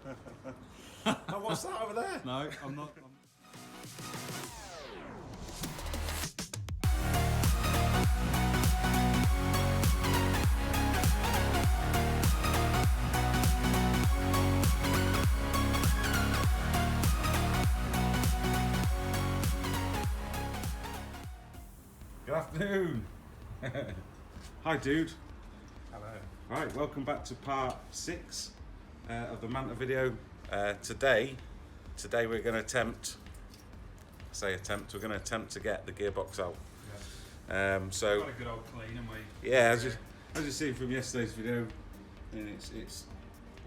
Oh, what's that over there? No, I'm not. Good afternoon. Hi, dude. Hello. Right, welcome back to part 6 of the Manta video. Today we're going to attempt to attempt to get the gearbox out. Yeah. So Got a good old clean, and we. yeah, as you seen from yesterday's video, I mean, it's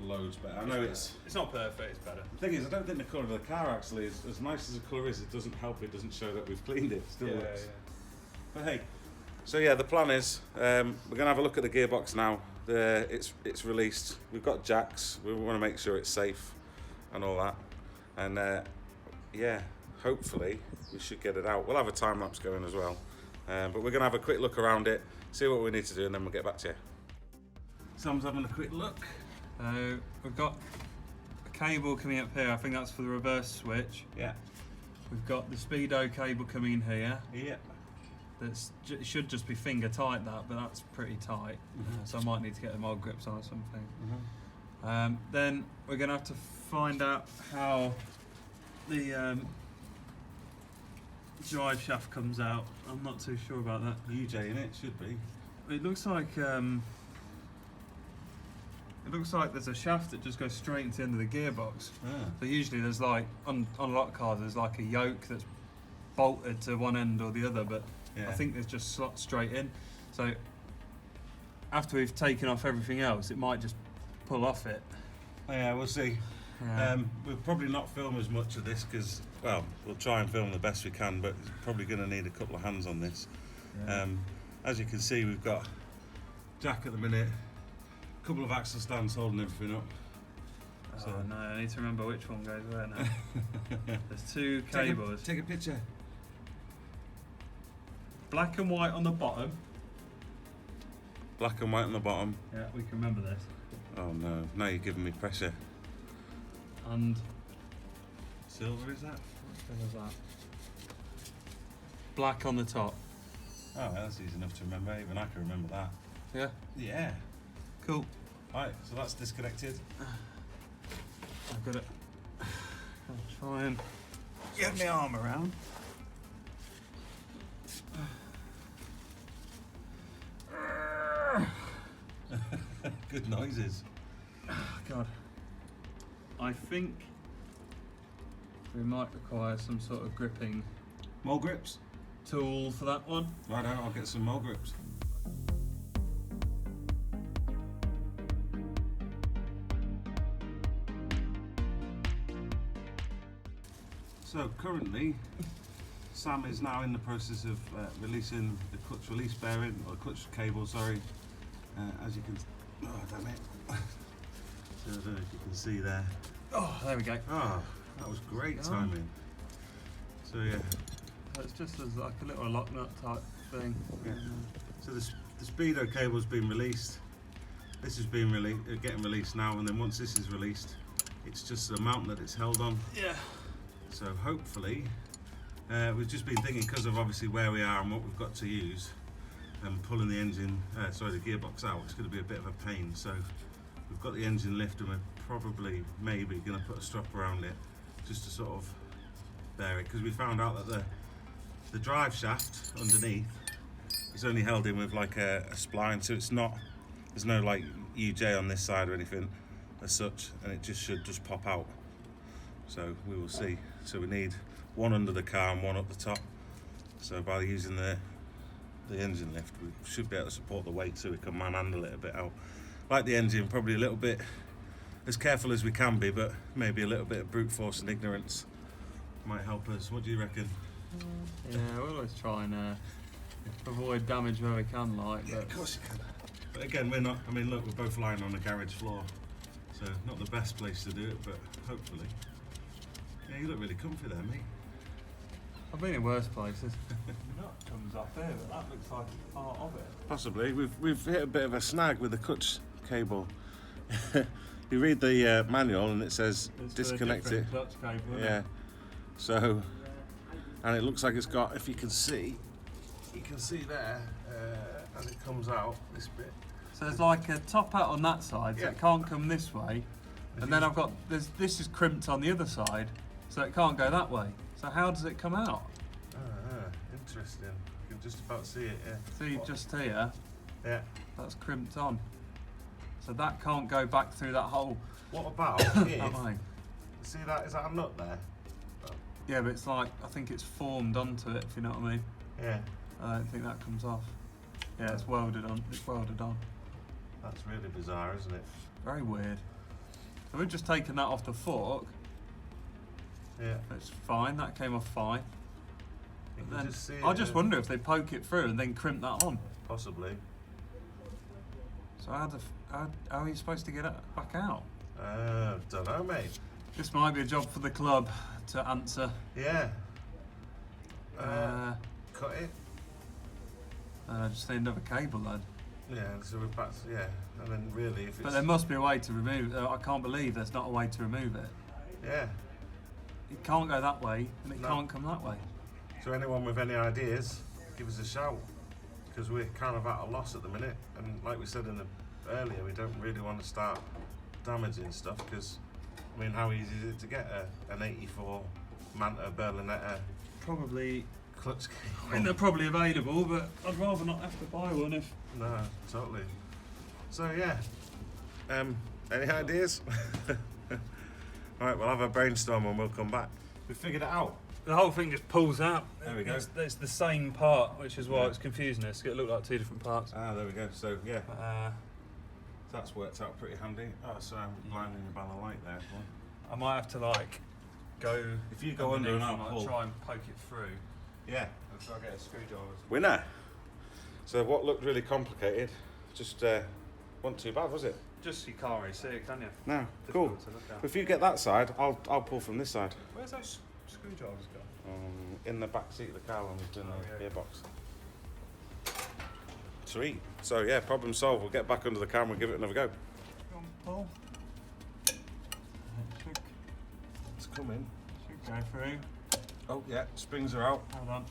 loads better. I know it's not perfect. It's better. the thing is, I don't think the colour of the car actually is as nice as the colour is. It doesn't help. It doesn't show that we've cleaned it. Still looks. But hey, so yeah, the plan is we're going to have a look at the gearbox now. It's released. We've got jacks. We want to make sure it's safe and all that. And yeah, hopefully we should get it out. We'll have a time lapse going as well. But we're going to have a quick look around it, see what we need to do, and then we'll get back to you. Sam's having a quick look. We've got a cable coming up here. I think that's for the reverse switch. Yeah. We've got the speedo cable coming in here. Yeah. It should just be finger tight, but that's pretty tight. So I might need to get the mod grips on or something. Then we're going to have to find out how the drive shaft comes out. I'm not too sure about that. UJ in it should be. It looks like there's a shaft that just goes straight into the end of the gearbox. So usually there's like on a lot of cars there's like a yoke that's bolted to one end or the other, but I think there's just slots straight in. So after we've taken off everything else, it might just pull off it. Yeah, we'll see. We'll probably not film as much of this because, well, we'll try and film the best we can, but it's probably going to need a couple of hands on this. As you can see, we've got jack at the minute, a couple of axle stands holding everything up. So no, I need to remember which one goes where now. There's two cables. Take a picture. Black and white on the bottom. Black and white on the bottom. Yeah, we can remember this. Oh no, now you're giving me pressure. And silver is that? What colour is that? Black on the top. Oh, that's easy enough to remember. Even I can remember that. Yeah? Yeah. Cool. Right, so that's disconnected. I've got it. I'll try and get my arm around. Good noises. Oh, God. I think we might require some sort of gripping More grips? tool for that one. Right, I'll get some more grips. So currently, Sam is now in the process of releasing the clutch release bearing, or clutch cable, sorry. As you can, oh damn it. So I don't know if you can see there. Oh, there we go. Oh, that was great timing. So yeah. It's just as like a little lock nut type thing. Yeah. So the speedo cable's been released. This is being getting released now, and then once this is released, it's just the mount that it's held on. Yeah. So hopefully, we've just been thinking, because of obviously where we are and what we've got to use, and pulling the engine, the gearbox out, it's going to be a bit of a pain. So we've got the engine lift, and we're probably, maybe, going to put a strap around it, just to sort of bear it, because we found out that the drive shaft underneath is only held in with like a spline, so it's not, there's no like UJ on this side or anything as such, and it just should just pop out. So we will see. So we need one under the car and one up the top. So by using the engine lift, we should be able to support the weight so we can manhandle it a bit out. Like the engine, probably a little bit as careful as we can be, but maybe a little bit of brute force and ignorance might help us. What do you reckon? Yeah, we'll always try and avoid damage where we can, like. Yeah, of course you can. But again, we're not, I mean, look, we're both lying on a garage floor, so not the best place to do it, but hopefully. Yeah, you look really comfy there, mate. I've been in worse places. The nut comes off here, but that looks like it's part of it. Possibly. We've hit a bit of a snag with the clutch cable. You you read the manual and it says It's disconnect for a it. different clutch cable, isn't Yeah. it? So, and it looks like it's got, if you can see there, as it comes out, this bit. So there's like a top hat on that side, so Yeah. it can't come this way. And then I've got, this is crimped on the other side, so it can't go that way. So how does it come out? Interesting. You can just about see it, yeah. See, just here, Yeah. that's crimped on. So that can't go back through that hole What about that if, way. see that, is that a nut there? Yeah, but it's like, I think it's formed onto it, if you know what I mean. Yeah. I don't think that comes off. Yeah, it's welded on. It's welded on. That's really bizarre, isn't it? Very weird. So we've just taken that off the fork. Yeah. It's fine. That came off fine. You But can then just see I it, just wonder if they poke it through and then crimp that on. possibly. So how are you supposed to get it back out? Don't know, mate. This might be a job for the club to answer. Yeah. Cut it. Just need another cable then. Yeah, so we're back to, yeah. And then really, if it's... But there must be a way to remove it. I can't believe there's not a way to remove it. Yeah. It can't go that way and it No. can't come that way. So anyone with any ideas, give us a shout. Because we're kind of at a loss at the minute. And like we said earlier, we don't really want to start damaging stuff because, I mean, how easy is it to get an 84 Manta Berlinetta Probably. clutch I mean, cable? they're probably available, but I'd rather not have to buy one if. No, totally. So yeah, any ideas? Alright, we'll have a brainstorm and we'll come back. We figured it out. The whole thing just pulls out. There we go. It's the same part, which is why Yeah. it's confusing us. It looked like two different parts. Ah, there we go. So yeah, But, that's worked out pretty handy. Oh, sorry, I'm blinding you by the light there. I might have to like go. If you go under and underneath I'll and, pull. try and poke it through. Yeah. So I'll get a screwdriver. Winner. So what looked really complicated, just wasn't too bad, was it? Just you can't really see it, can you? No. Cool. Difficult to look at. If you get that side, I'll pull from this side. Where's those screwdrivers gone? In the back seat of the car when we've done the yeah. gearbox. Sweet. So yeah, problem solved. We'll get back under the camera and give it another go. Go on, Paul. Should It's coming. go through. Oh yeah, springs are out. Hold on.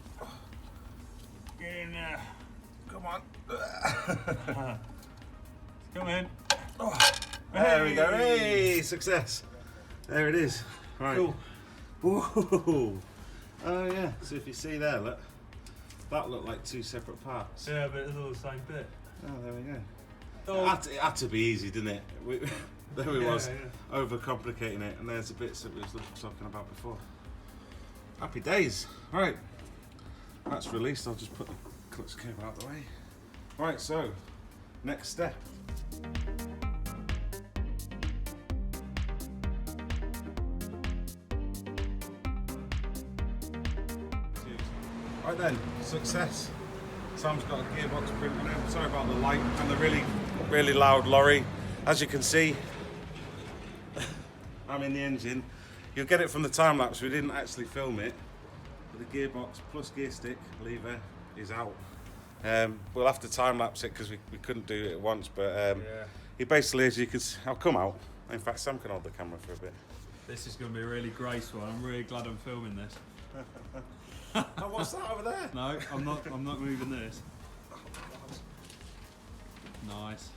Get in there. Come on. Come in. Oh, there we go. Hey, success. There it is. Right. Cool. Whoa. Oh yeah. So if you see there, look, that looked like two separate parts. Yeah, but it's all the same bit. Oh, there we go. Oh. It had to be easy, didn't it? There it was, Yeah. overcomplicating it, and there's the bits that we was talking about before. Happy days. Right. That's released. I'll just put the clutch cable out of the way. Right. So, next step. Right then, success. Sam's got a gearbox printing out. Sorry about the light and the really loud lorry. As you can see, I'm in the engine. You'll get it from the time lapse. We didn't actually film it. But the gearbox plus gear stick lever is out. We'll have to time lapse it because we couldn't do it at once. But he basically, as you can see, I'll come out. In fact, Sam can hold the camera for a bit. This is going to be a really graceful. I'm really glad I'm filming this. Oh, what's that over there? No, I'm not. I'm not moving this. Nice.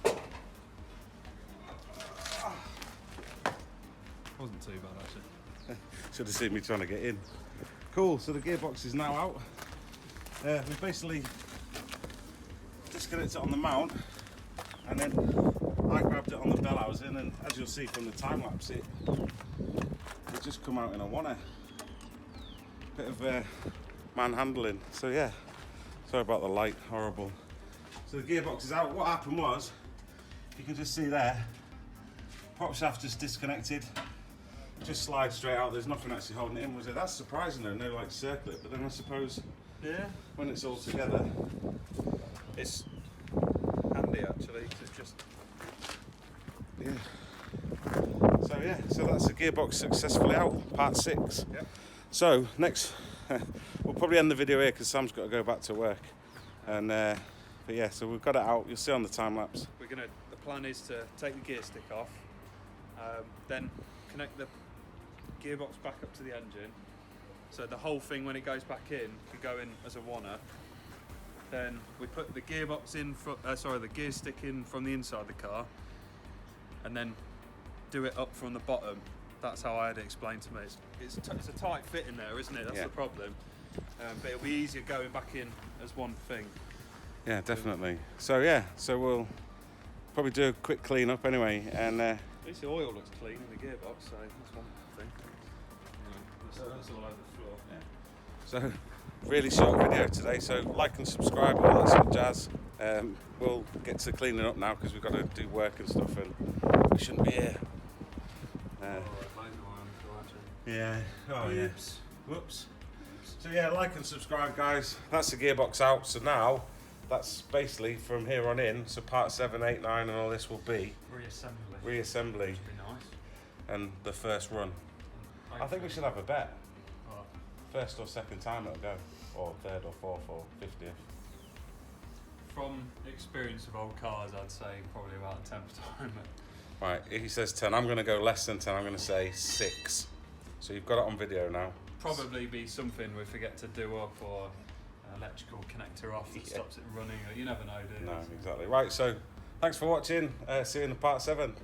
Wasn't too bad actually. Should have seen me trying to get in. Cool, so the gearbox is now out. We basically disconnected it on the mount and then I grabbed it on the bell housing, and as you'll see from the time lapse it just come out in a oneer. Bit of manhandling, so yeah, sorry about the light, horrible. So the gearbox is out. What happened was, you can just see there, prop shaft just disconnected. Just slide straight out. There's nothing actually holding it in, was it? That's surprising though, no like circle it, but then I suppose when it's all together, It's handy actually, 'cause it's just. So yeah, so that's the gearbox successfully out, part 6. Yep. So next, we'll probably end the video here because Sam's got to go back to work. And but yeah, so we've got it out. You'll see on the time lapse. The plan is to take the gear stick off, Then connect the gearbox back up to the engine. So the whole thing, when it goes back in, could go in as a oneer. Then we put the gearbox in, the gear stick in from the inside of the car, and then do it up from the bottom. That's how I had it explained to me. It's a tight fit in there, isn't it? That's the problem. But it'll be easier going back in as one thing. Yeah, definitely. So yeah, so we'll probably do a quick clean up anyway, and at least the oil looks clean in the gearbox, so that's one thing. That's all over the floor. Yeah. So really short video today. So like and subscribe, all that sort of jazz. We'll get to cleaning up now because we've got to do work and stuff, and we shouldn't be here. Yeah. Oh yeah. Whoops. So yeah, like and subscribe, guys. That's the gearbox out. So now, that's basically from here on in. So part 7, 8, 9, and all this will be reassembly. Which would be nice. And the first run. I think we should have a bet. First or second time it'll go, or third or fourth or 50th. From experience of old cars, I'd say probably about 10th time. Right, he says 10. I'm going to go less than 10. I'm going to say 6. So you've got it on video now. Probably be something we forget to do up, or an electrical connector off that stops it running. Or you never know, do you? No, exactly. Right, so thanks for watching. See you in the part 7.